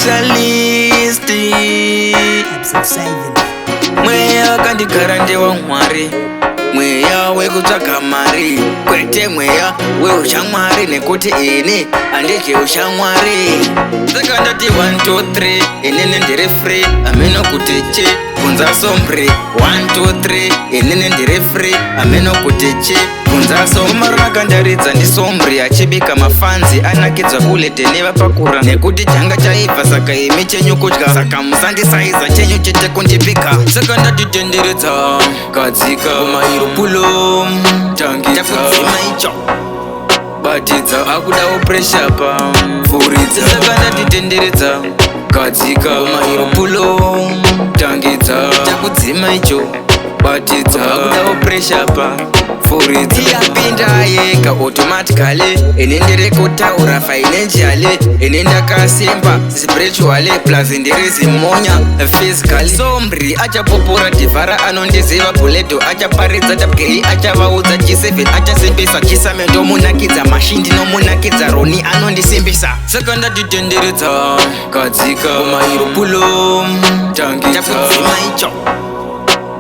specialist. Mweya kandigara ndewa Mwari, mweya wekutsvaga mari, kwete mweya weushamwari, nekuti ini handidye ushamwari. Saka ndati 1 2 3 inini ndiri free, ameno kuti chi kunza sombri. 1 2 3 inini ndiri free, ameno kuti chi kunza sombri. Maro akandaridza ndisombri, achibika mafanzi anakidzwa kulete nevapakura, nekuti changa chaibva saka imi chenyu kudya, saka musandisaiza chenyu chete kundipika. Saka ndatitenderedza kadzika kumairo pulo tangidza icho batidza akudawo pressure pa furidza. Saka ndatitenderedza kadzika kumairo pulo tangidza chakudzima icho batidza akudawo pressure pa furidza. Yapinda yega automatically, ini ndiri kutaura financially, ini ndakasimba spiritually, plus ndiri zimonya physically. Sombri achapopora divhara anondiziva, buledo achaparidza tabgei achavaudza G7 achasimbisa chisamendo munakidza mashindi nomunakidza roni anondisimbisa. Saka ndatitenderedza kadzika kumairo pulo tangidza chakudzima icho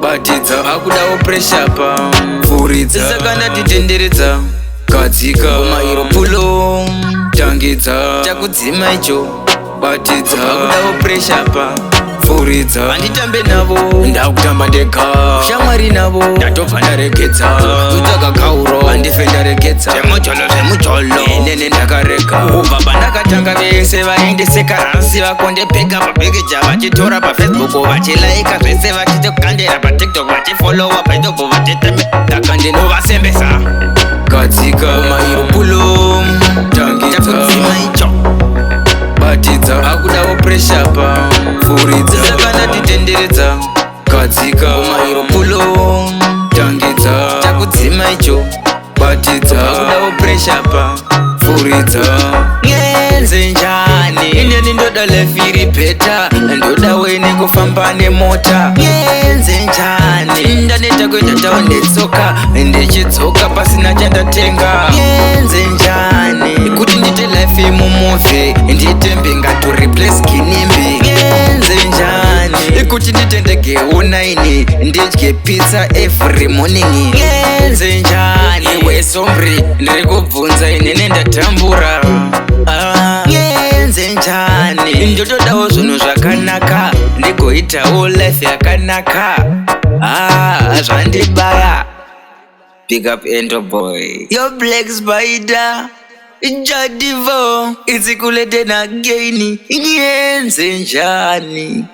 batidza akudawo pressure pa furidza. Saka ndatitenderedza kadzika kumairo pulo tangidza chakudzima icho batidza akudawo pressure pa furidza. Handitambe navo, ndakutamba ndega. Ushamwari navo, ndatobva ndaregedza. Kutsvaga kauro, handife ndaregedza. Zvemucholo inene ndakarega. Kubva pandakatanga vese vaindiseka rasi, vakondepeka pabhekija, vachitora paFacebook, vachilaika zvese, vachitokandera paTikTok, vachifolowa paInstagram, vachitembe. Ndaka ndinovasembesa kadzika kumairo pulo tangidza chakudzima icho batidza akudawo pressure pa furidza. Saka ndatitenderedza kadzika kumairo pulo tangidza chakudzima icho batidza akudawo pressure pa furidza. Ngenze njani ineni ndoda life iri beta, ndoda wene kufamba nemota. Ngenze njani ndaneta kuenda town ndetsoka, ndichidzoka pasina chandatenga. Ngenze njani kuti ndite life mumuvi, nditembe ngatu replace kinimbi. Ngenze njani kuti nditendege unaini, ndidye pizza every morning. Ngenze njani iwe sombri ndiri kubvunza, inene ndatambura. Ngenze njani ndotodawo zvinhu zvakanaka, ndigoitawo life yakanaka. Zvandibaya. Big up Endo boy, yo Black Spider Jadivo, it's a cool again. Ngenze njani.